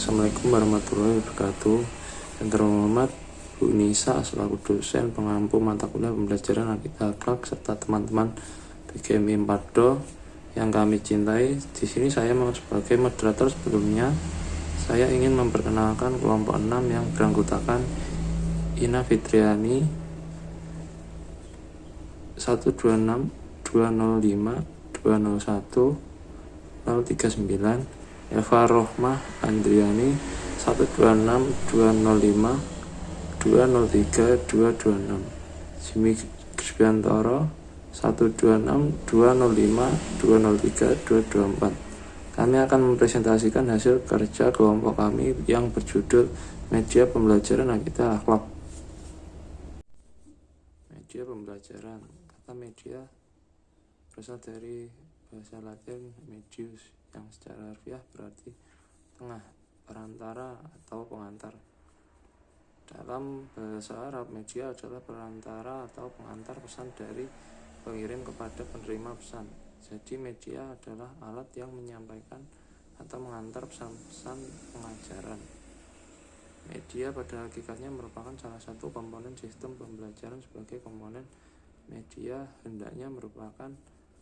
Assalamualaikum warahmatullahi wabarakatuh. Yang terhormat Bu Nisa selaku dosen pengampu mata kuliah pembelajaran akidah akhlak serta teman-teman BGMI 4Do yang kami cintai. Di sini saya mau sebagai moderator. Sebelumnya saya ingin memperkenalkan kelompok 6 yang beranggotakan Ina Fitriani 126 205 201 039, Eva Rohmah Andriani 126 205 203 226, Jimmy Krisbiantoro 126 205 203 224. Kami akan mempresentasikan hasil kerja kelompok kami yang berjudul Media Pembelajaran Akidah Akhlak. Media pembelajaran. Kata media berasal dari bahasa Latin medius yang secara harfiah berarti tengah, perantara atau pengantar. Dalam bahasa Arab, media adalah perantara atau pengantar pesan dari pengirim kepada penerima pesan. Jadi media adalah alat yang menyampaikan atau mengantar pesan-pesan pengajaran. Media pada hakikatnya merupakan salah satu komponen sistem pembelajaran. Sebagai komponen, media hendaknya merupakan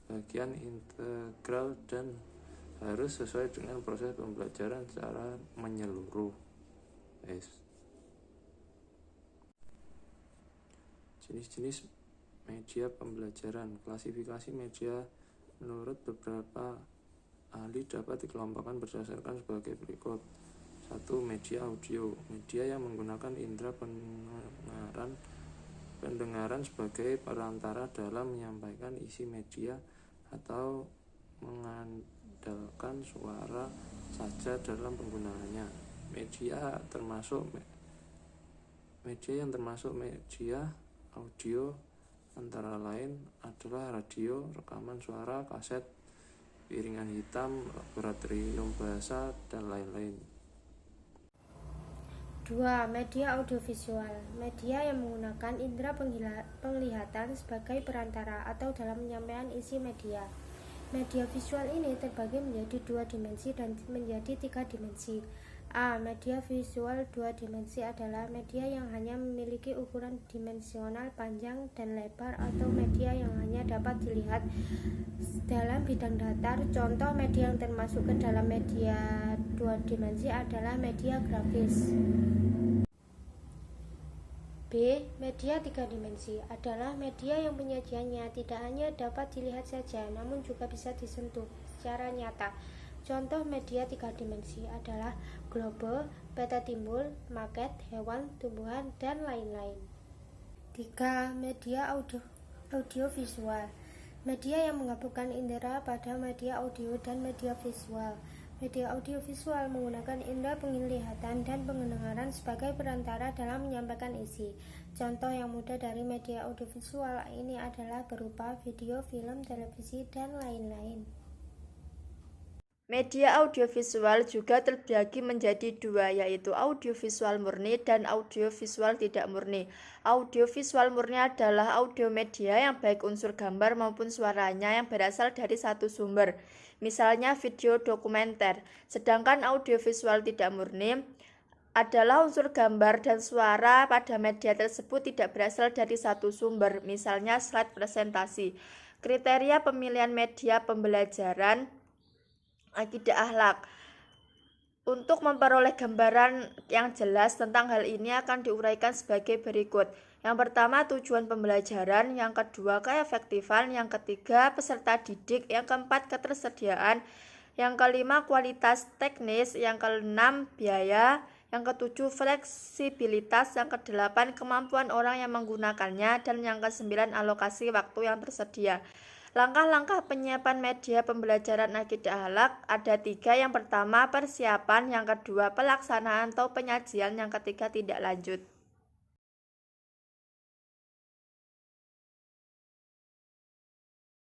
bagian integral dan harus sesuai dengan proses pembelajaran secara menyeluruh. Jenis-jenis media pembelajaran. Klasifikasi media menurut beberapa ahli dapat dikelompokkan berdasarkan sebagai berikut. 1. Media audio. Media yang menggunakan indera pendengaran sebagai perantara dalam menyampaikan isi media atau mengandalkan suara saja dalam penggunaannya. Media yang termasuk media audio antara lain adalah radio, rekaman suara, kaset, piringan hitam, laboratorium bahasa, dan lain-lain. 2. Media audiovisual. Media yang menggunakan indera penglihatan sebagai perantara atau dalam penyampaian isi media. Media visual ini terbagi menjadi 2 dimensi dan menjadi 3 dimensi. A. Media visual 2 dimensi adalah media yang hanya memiliki ukuran dimensional panjang dan lebar atau media yang hanya dapat dilihat dalam bidang datar. Contoh media yang termasuk ke dalam media 2 dimensi adalah media grafis. B. Media 3 dimensi adalah media yang penyajiannya tidak hanya dapat dilihat saja, namun juga bisa disentuh secara nyata. Contoh media 3 dimensi adalah globe, peta timbul, maket, hewan, tumbuhan, dan lain-lain. 3. Media audiovisual. Media yang menggabungkan indera pada media audio dan media visual. Media audiovisual menggunakan indera penglihatan dan pendengaran sebagai perantara dalam menyampaikan isi. Contoh yang mudah dari media audiovisual ini adalah berupa video, film, televisi, dan lain-lain. Media audiovisual juga terbagi menjadi 2, yaitu audiovisual murni dan audiovisual tidak murni. Audiovisual murni adalah audio media yang baik unsur gambar maupun suaranya yang berasal dari satu sumber, misalnya video dokumenter. Sedangkan audiovisual tidak murni adalah unsur gambar dan suara pada media tersebut tidak berasal dari satu sumber, misalnya slide presentasi. Kriteria pemilihan media pembelajaran akidah akhlak. Untuk memperoleh gambaran yang jelas tentang hal ini akan diuraikan sebagai berikut. Yang pertama, tujuan pembelajaran. Yang kedua, keefektifan. Yang ketiga, peserta didik. Yang keempat, ketersediaan. Yang kelima, kualitas teknis. Yang keenam, biaya. Yang ketujuh, fleksibilitas. Yang kedelapan, kemampuan orang yang menggunakannya. Dan yang kesembilan, alokasi waktu yang tersedia. Langkah-langkah penyiapan media pembelajaran akidah akhlak ada 3. Yang pertama, persiapan. Yang kedua, pelaksanaan atau penyajian. Yang ketiga, tindak lanjut.